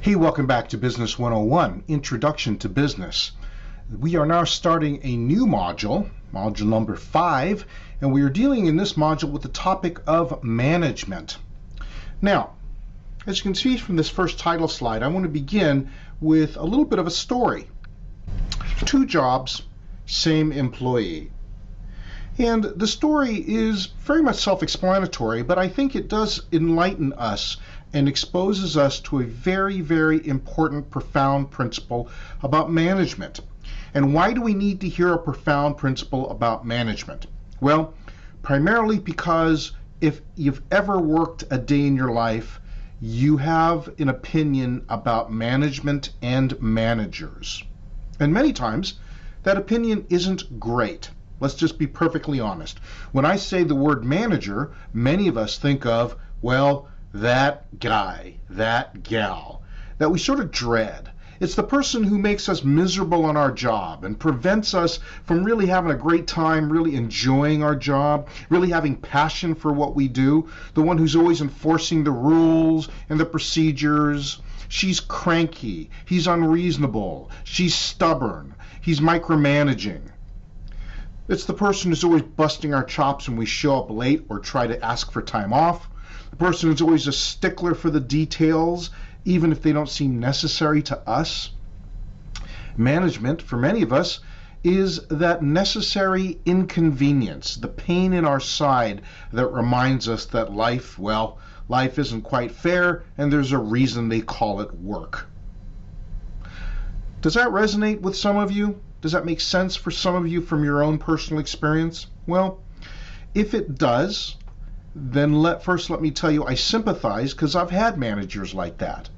Hey, welcome back to Business 101, Introduction to Business. We are now starting a new module, module number 5, and we are dealing in this module with the topic of management. Now, as you can see from this first title slide, I want to begin with a little bit of a story. 2 jobs, same employee. And the story is very much self-explanatory, but I think it does enlighten us and exposes us to a very, very important, profound principle about management. And why do we need to hear a profound principle about management? Well, primarily because if you've ever worked a day in your life, you have an opinion about management and managers. And many times, that opinion isn't great. Let's just be perfectly honest. When I say the word manager, many of us think of, well, that guy, that gal, that we sort of dread. It's the person who makes us miserable on our job and prevents us from really having a great time, really enjoying our job, really having passion for what we do. The one who's always enforcing the rules and the procedures. She's cranky, he's unreasonable, she's stubborn, he's micromanaging. It's the person who's always busting our chops when we show up late or try to ask for time off. The person who's always a stickler for the details, even if they don't seem necessary to us. Management, for many of us, is that necessary inconvenience, the pain in our side that reminds us that life, well, life isn't quite fair, and there's a reason they call it work. Does that resonate with some of you? Does that make sense for some of you from your own personal experience? Well, if it does, then first let me tell you I sympathize because I've had managers like that.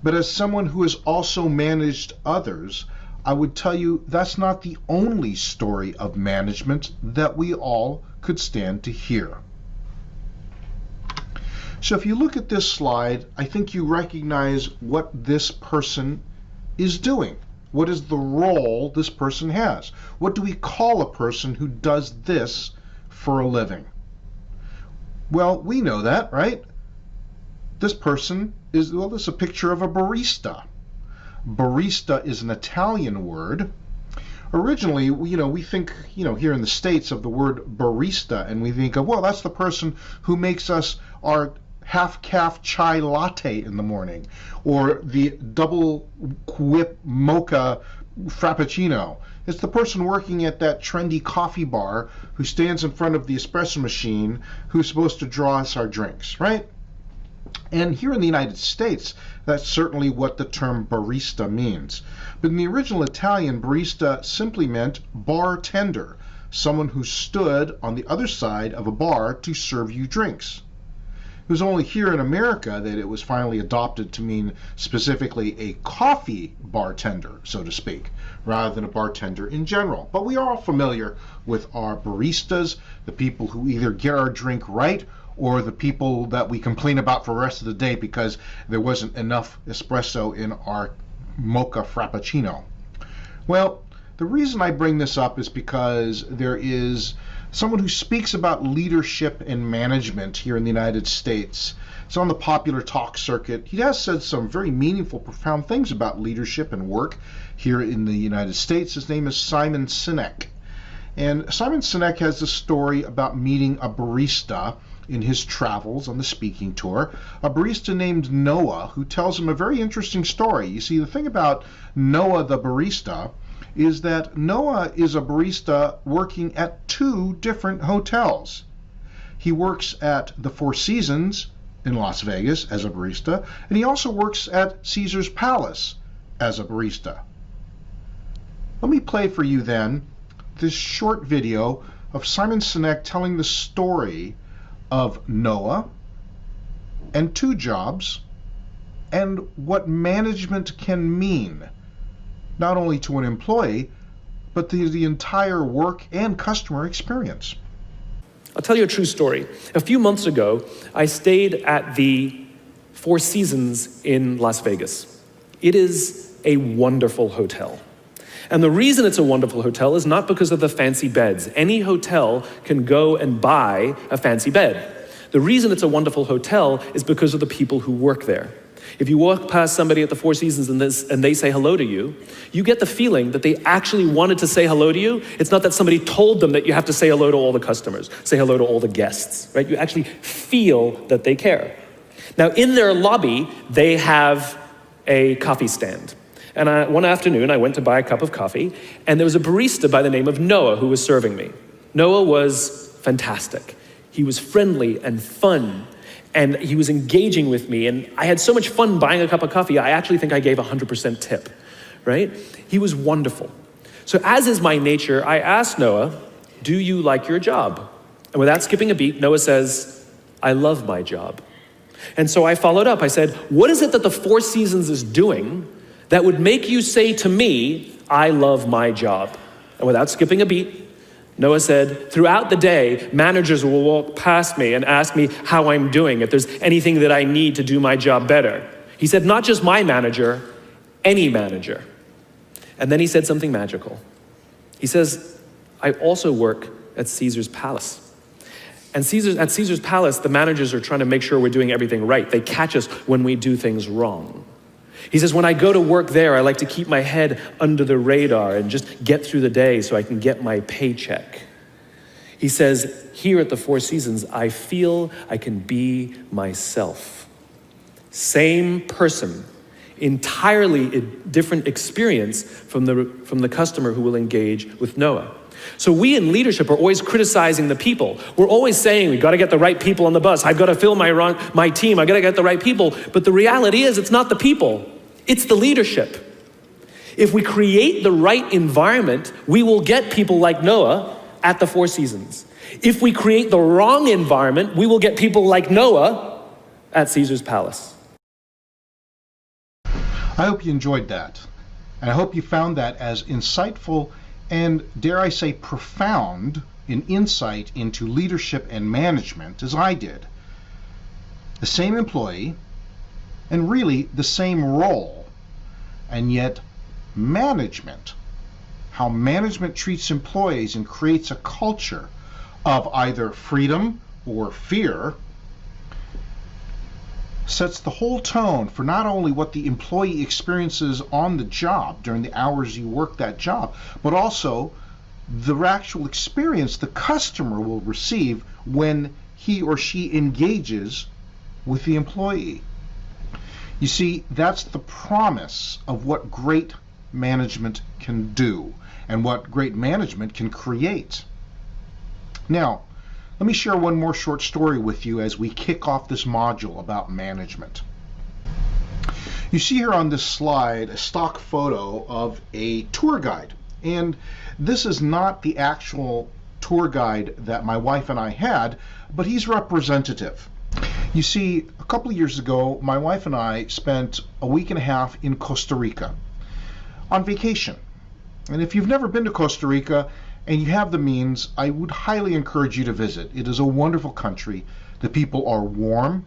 But as someone who has also managed others, I would tell you that's not the only story of management that we all could stand to hear. So if you look at this slide, I think you recognize what this person is doing. What is the role this person has? What do we call a person who does this for a living? Well, we know that, right? This person is, well, this is a picture of a barista. Barista is an Italian word. Originally, we think, here in the States of the word barista, and we think of, well, that's the person who makes us our half-calf chai latte in the morning, or the double whip mocha frappuccino. It's the person working at that trendy coffee bar who stands in front of the espresso machine who's supposed to draw us our drinks, right? And here in the United States, that's certainly what the term barista means. But in the original Italian, barista simply meant bartender, someone who stood on the other side of a bar to serve you drinks. It was only here in America that it was finally adopted to mean specifically a coffee bartender, so to speak, rather than a bartender in general. But we are all familiar with our baristas, the people who either get our drink right or the people that we complain about for the rest of the day because there wasn't enough espresso in our mocha frappuccino. Well, the reason I bring this up is because there is someone who speaks about leadership and management here in the United States. It's on the popular talk circuit. He has said some very meaningful, profound things about leadership and work here in the United States. His name is Simon Sinek. And Simon Sinek has a story about meeting a barista in his travels on the speaking tour, a barista named Noah, who tells him a very interesting story. You see, the thing about Noah the barista is that Noah is a barista working at 2 different hotels. He works at the Four Seasons in Las Vegas as a barista, and he also works at Caesar's Palace as a barista. Let me play for you then this short video of Simon Sinek telling the story of Noah and 2 jobs and what management can mean, not only to an employee, but the entire work and customer experience. I'll tell you a true story. A few months ago, I stayed at the Four Seasons in Las Vegas. It is a wonderful hotel. And the reason it's a wonderful hotel is not because of the fancy beds. Any hotel can go and buy a fancy bed. The reason it's a wonderful hotel is because of the people who work there. If you walk past somebody at the Four Seasons and they say hello to you, you get the feeling that they actually wanted to say hello to you. It's not that somebody told them that you have to say hello to all the customers, say hello to all the guests, right? You actually feel that they care. Now, in their lobby, they have a coffee stand. And one afternoon, I went to buy a cup of coffee, and there was a barista by the name of Noah who was serving me. Noah was fantastic. He was friendly and fun, and he was engaging with me, and I had so much fun buying a cup of coffee, I actually think I gave 100% tip, right? He was wonderful. So as is my nature, I asked Noah, do you like your job? And without skipping a beat, Noah says, I love my job. And so I followed up. I said, what is it that the Four Seasons is doing that would make you say to me, I love my job? And without skipping a beat, Noah said, throughout the day, managers will walk past me and ask me how I'm doing, if there's anything that I need to do my job better. He said, not just my manager, any manager. And then he said something magical. He says, I also work at Caesar's Palace. And at Caesar's Palace, the managers are trying to make sure we're doing everything right. They catch us when we do things wrong. He says, when I go to work there, I like to keep my head under the radar and just get through the day so I can get my paycheck. He says, here at the Four Seasons, I feel I can be myself. Same person, entirely different experience from the customer who will engage with Noah. So we in leadership are always criticizing the people. We're always saying, we got to get the right people on the bus. I've got to fill my team. I've got to get the right people. But the reality is, it's not the people. It's the leadership. If we create the right environment, we will get people like Noah at the Four Seasons. If we create the wrong environment, we will get people like Noah at Caesar's Palace. I hope you enjoyed that. And I hope you found that as insightful and, dare I say, profound in insight into leadership and management as I did. The same employee, and really the same role, and yet management, how management treats employees and creates a culture of either freedom or fear, sets the whole tone for not only what the employee experiences on the job during the hours you work that job, but also the actual experience the customer will receive when he or she engages with the employee. You see, that's the promise of what great management can do and what great management can create. Now, let me share one more short story with you as we kick off this module about management. You see here on this slide a stock photo of a tour guide. And this is not the actual tour guide that my wife and I had, but he's representative. You see, a couple of years ago, my wife and I spent a week and a half in Costa Rica on vacation. And if you've never been to Costa Rica, and you have the means, I would highly encourage you to visit. It is a wonderful country. The people are warm.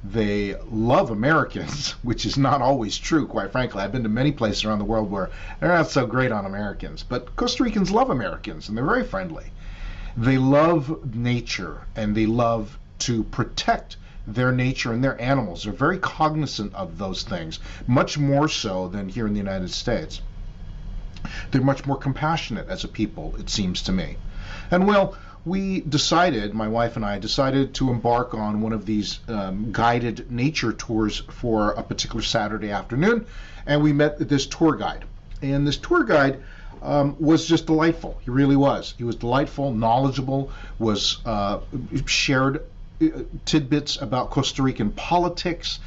They love Americans, which is not always true, quite frankly. I've been to many places around the world where they're not so great on Americans. But Costa Ricans love Americans, and they're very friendly. They love nature, and they love to protect their nature and their animals. They're very cognizant of those things, much more so than here in the United States. They're much more compassionate as a people, it seems to me. And well, my wife and I decided to embark on one of these guided nature tours for a particular Saturday afternoon, and we met this tour guide. And this tour guide was just delightful. He really was. He was delightful, knowledgeable, shared tidbits about Costa Rican politics,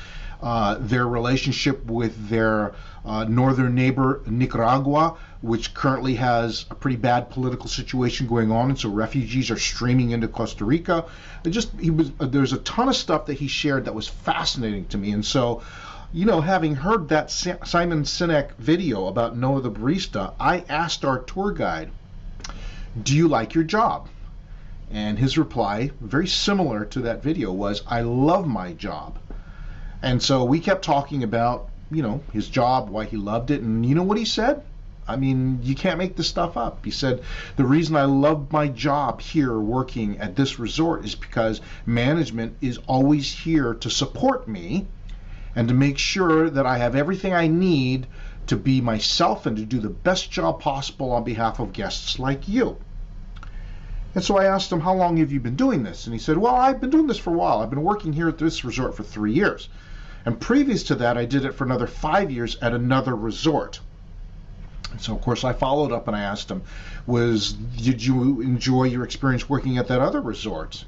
their relationship with their northern neighbor Nicaragua, which currently has a pretty bad political situation going on, and so refugees are streaming into Costa Rica. There's a ton of stuff that he shared that was fascinating to me. And so, having heard that Simon Sinek video about Noah the barista, I asked our tour guide, do you like your job? And his reply, very similar to that video, was, I love my job. And so we kept talking about, his job, why he loved it. And you know what he said? I mean, you can't make this stuff up. He said, the reason I love my job here working at this resort is because management is always here to support me. and to make sure that I have everything I need to be myself and to do the best job possible on behalf of guests like you. And so I asked him, how long have you been doing this? And he said, well, I've been doing this for a while. I've been working here at this resort for 3 years. And previous to that, I did it for another 5 years at another resort. And so, of course, I followed up and I asked him, did you enjoy your experience working at that other resort?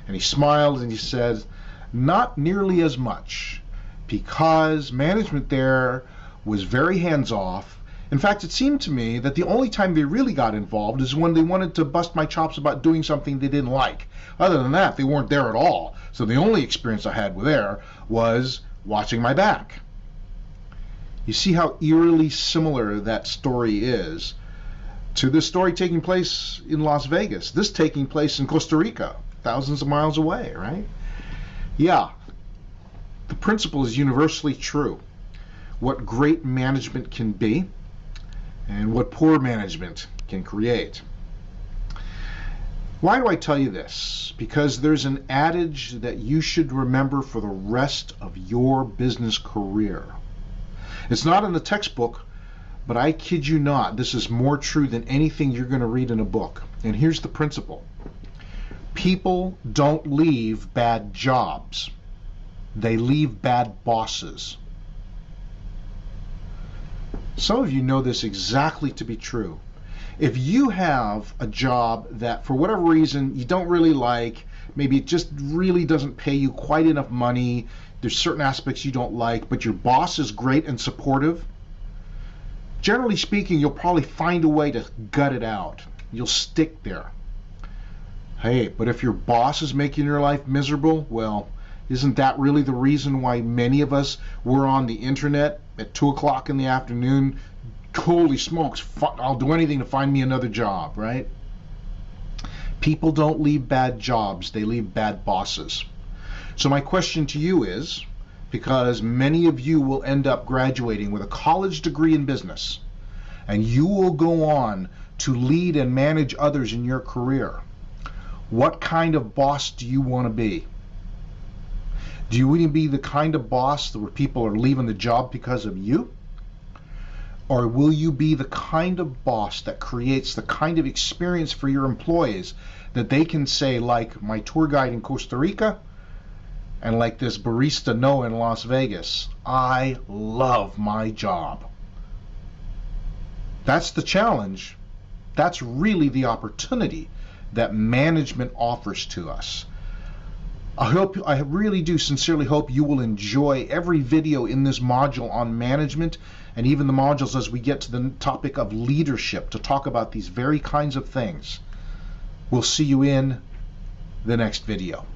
And he smiled and he said, not nearly as much, because management there was very hands-off. In fact, it seemed to me that the only time they really got involved is when they wanted to bust my chops about doing something they didn't like. Other than that, they weren't there at all. So the only experience I had with there was watching my back. You see how eerily similar that story is to this story taking place in Las Vegas, this taking place in Costa Rica, thousands of miles away, right? Yeah, the principle is universally true. What great management can be and what poor management can create. Why do I tell you this? Because there's an adage that you should remember for the rest of your business career. It's not in the textbook, but I kid you not, this is more true than anything you're going to read in a book. And here's the principle. People don't leave bad jobs. They leave bad bosses. Some of you know this exactly to be true. If you have a job that for whatever reason you don't really like, maybe it just really doesn't pay you quite enough money, there's certain aspects you don't like, but your boss is great and supportive, generally speaking, you'll probably find a way to gut it out. You'll stick there. Hey, but if your boss is making your life miserable, well, isn't that really the reason why many of us were on the internet at 2 o'clock in the afternoon? Holy smokes, I'll do anything to find me another job, right? People don't leave bad jobs, they leave bad bosses. So my question to you is, because many of you will end up graduating with a college degree in business, and you will go on to lead and manage others in your career, what kind of boss do you want to be? Do you want to be the kind of boss where people are leaving the job because of you? Or will you be the kind of boss that creates the kind of experience for your employees that they can say, like my tour guide in Costa Rica and like this barista Noah in Las Vegas, I love my job. That's the challenge. That's really the opportunity that management offers to us. I really do sincerely hope you will enjoy every video in this module on management, and even the modules as we get to the topic of leadership to talk about these very kinds of things. We'll see you in the next video.